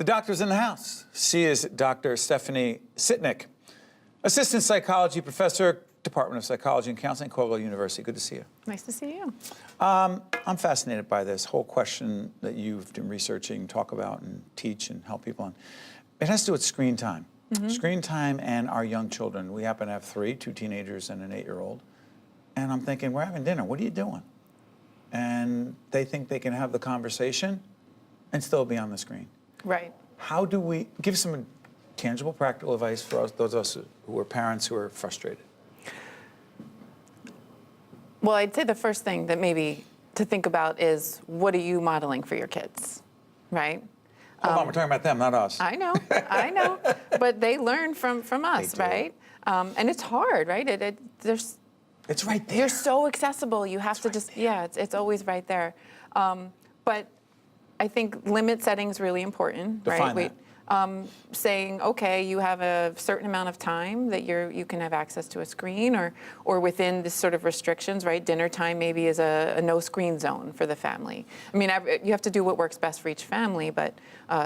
The doctor's in the house. She is Dr. Stephanie Sitnick, Assistant Psychology Professor, Department of Psychology and Counseling, Caldwell University. Good to see you. Nice to see you. I'm fascinated by this whole question that you've been researching, talk about, and teach and help people on. It has to do with screen time. Screen time and our young children. We happen to have three, 2 teenagers and an 8-year-old. And I'm thinking, we're having dinner. What are you doing? And they think they can have the conversation and still be on the screen. Right. How do we give some tangible, practical advice for us, those of us who are parents who are frustrated? Well, I'd say the first thing that maybe to think about is, what are you modeling for your kids, right? Hold on, we're talking about them, not us. I know, I know. But they learn from us, right? And it's hard, right? It's right there. You're so accessible. You have to just, yeah, it's always right there. But I think limit setting is really important, Define right? that. Saying, okay, you have a certain amount of time that you can have access to a screen, or within this sort of restrictions, right? Dinner time maybe is a no screen zone for the family. I mean, you have to do what works best for each family, but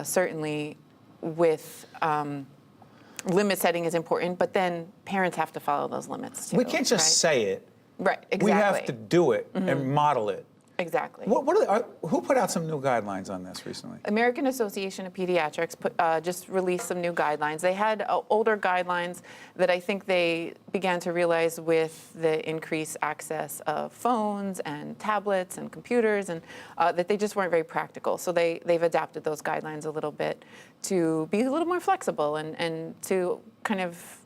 certainly with limit setting is important, but then parents have to follow those limits too. We can't just say it. Right, exactly. We have to do it and model it. Exactly. Who put out some new guidelines on this recently? American Association of Pediatrics just released some new guidelines. They had older guidelines that I think they began to realize with the increased access of phones and tablets and computers, and that they just weren't very practical. So they've adapted those guidelines a little bit to be a little more flexible and to kind of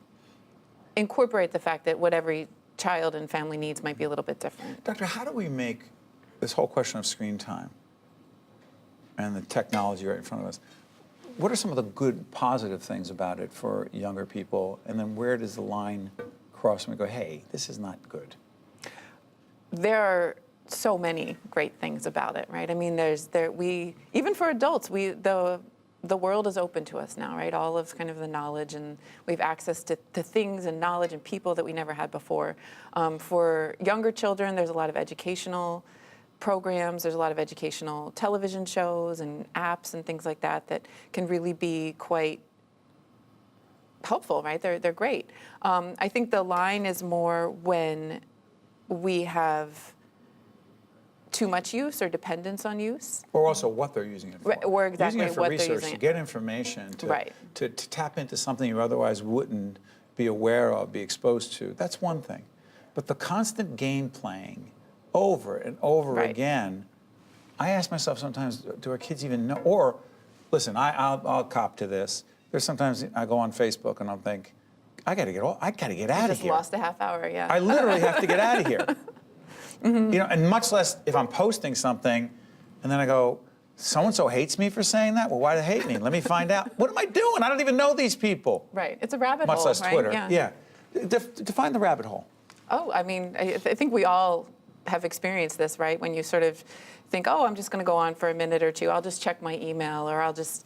incorporate the fact that what every child and family needs might be a little bit different. Doctor, how do we make this whole question of screen time and the technology right in front of us, what are some of the good, positive things about it for younger people? And then where does the line cross and we go, hey, this is not good? There are so many great things about it, right? I mean, even for adults, the world is open to us now, right? All of kind of the knowledge, and we have access to things and knowledge and people that we never had before. For younger children, there's a lot of educational programs, there's a lot of educational television shows and apps and things like that that can really be quite helpful, right? They're great. I think the line is more when we have too much use or dependence on use. Or also what they're using it for. Right, or exactly using it for what research, they're using to it. get information, Right. to tap into something you otherwise wouldn't be aware of, be exposed to. That's one thing. But the constant game playing over and over Right. again, I ask myself sometimes, do our kids even know? Or, listen, I'll cop to this. There's sometimes I go on Facebook and I'll think, I gotta get out of here. Just lost a half hour, yeah. I literally have to get out of here. You know, and much less if I'm posting something and then I go, so-and-so hates me for saying that? Well, why do they hate me? Let me find out. What am I doing? I don't even know these people. Right, it's a rabbit hole, Much less right? Twitter. Yeah. Define the rabbit hole. Oh, I mean, I think we all have experienced this, right? When you sort of think, oh, I'm just going to go on for a minute or two. I'll just check my email, or I'll just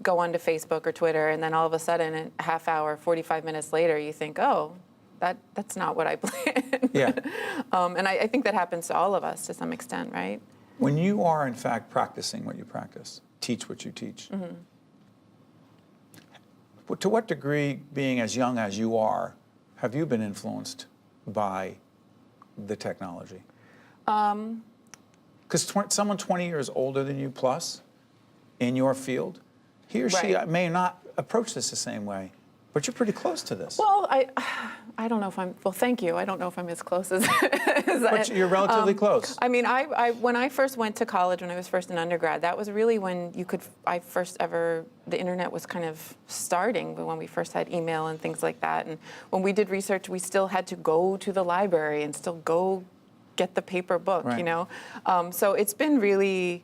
go onto Facebook or Twitter, and then all of a sudden, a half hour, 45 minutes later, you think, oh, that's not what I planned. Yeah. And I think that happens to all of us to some extent, right? When you are, in fact, practicing what you practice, teach what you teach, to what degree, being as young as you are, have you been influenced by the technology? Because someone 20 years older than you plus in your field, he or she may not approach this the same way, but you're pretty close to this. Well, I don't know if I'm, well, thank you. I don't know if I'm as close as But you're relatively close. I mean, when I first went to college, when I was first in undergrad, that was really when the internet was kind of starting, when we first had email and things like that. And when we did research, we still had to go to the library and still go get the paper book, Right. you know? So it's been really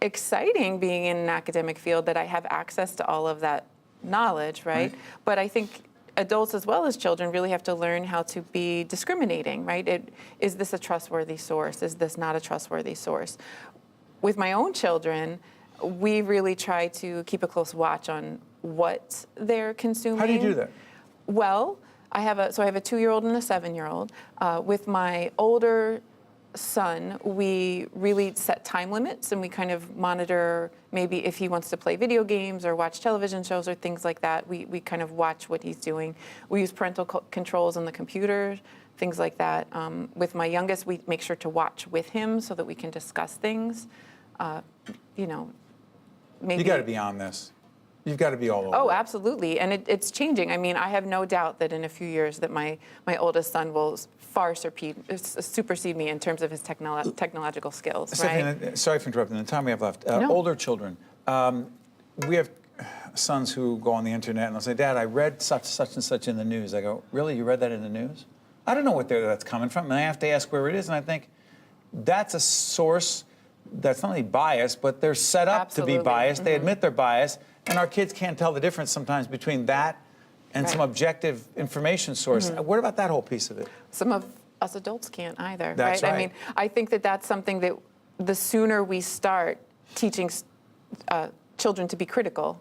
exciting being in an academic field that I have access to all of that knowledge, right? But I think adults as well as children really have to learn how to be discriminating, right? Is this a trustworthy source? Is this not a trustworthy source? With my own children, we really try to keep a close watch on what they're consuming. How do you do that? Well, I have a 2-year-old and a 7-year-old. With my older son, we really set time limits, and we kind of monitor maybe if he wants to play video games or watch television shows or things like that. We kind of watch what he's doing. We use parental controls on the computer, things like that. With my youngest, we make sure to watch with him so that we can discuss things. Maybe You got to be on this. You've got to be all over. Oh, it. absolutely, and it's changing. I mean, I have no doubt that in a few years that my oldest son will far supersede me in terms of his technological skills. Stephanie, Right? sorry for interrupting. The time we have left. No. Older children. We have sons who go on the internet and they'll say, "Dad, I read such and such in the news." I go, "Really? You read that in the news?" I don't know what that's coming from, and I have to ask where it is. And I think that's a source that's not only biased, but they're set up to be Absolutely. biased. They admit they're biased, and our kids can't tell the difference sometimes between that and some Right. objective information source. What about that whole piece of it? Some of us adults can't either. That's right? right. I mean, I think that that's something that the sooner we start teaching children to be critical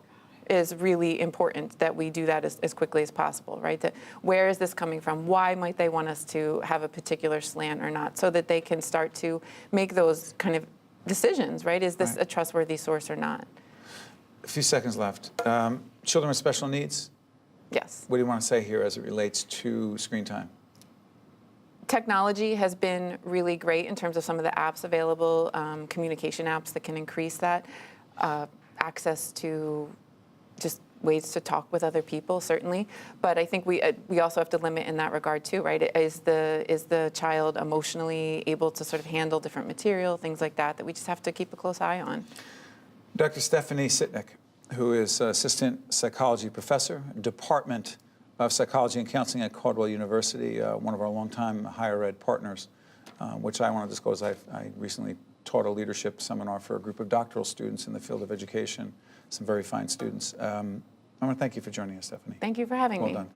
is really important, that we do that as quickly as possible, right? That where is this coming from? Why might they want us to have a particular slant or not? So that they can start to make those kind of decisions, right? Is this Right. a trustworthy source or not? A few seconds left. Children with special needs. Yes. What do you want to say here as it relates to screen time? Technology has been really great in terms of some of the apps available, communication apps that can increase that, access to just ways to talk with other people, certainly. But I think we also have to limit in that regard too, right? Is the child emotionally able to sort of handle different material, things like that we just have to keep a close eye on. Dr. Stephanie Sitnick, who is Assistant Psychology Professor, Department of Psychology and Counseling at Caldwell University, one of our longtime higher ed partners, which I want to disclose. I recently taught a leadership seminar for a group of doctoral students in the field of education, some very fine students. I want to thank you for joining us, Stephanie. Thank you for having Well me. done.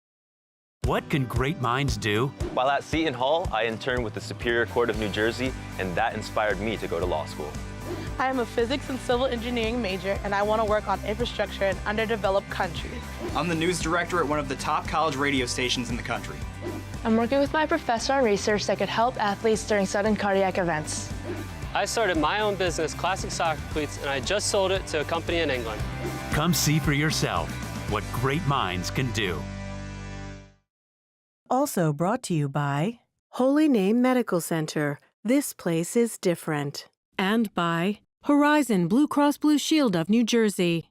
What can great minds do? While at Seton Hall, I interned with the Superior Court of New Jersey, and that inspired me to go to law school. I am a physics and civil engineering major, and I want to work on infrastructure in underdeveloped countries. I'm the news director at one of the top college radio stations in the country. I'm working with my professor on research that could help athletes during sudden cardiac events. I started my own business, Classic Soccer Cleats, and I just sold it to a company in England. Come see for yourself what great minds can do. Also brought to you by Holy Name Medical Center. This place is different. And by Horizon Blue Cross Blue Shield of New Jersey.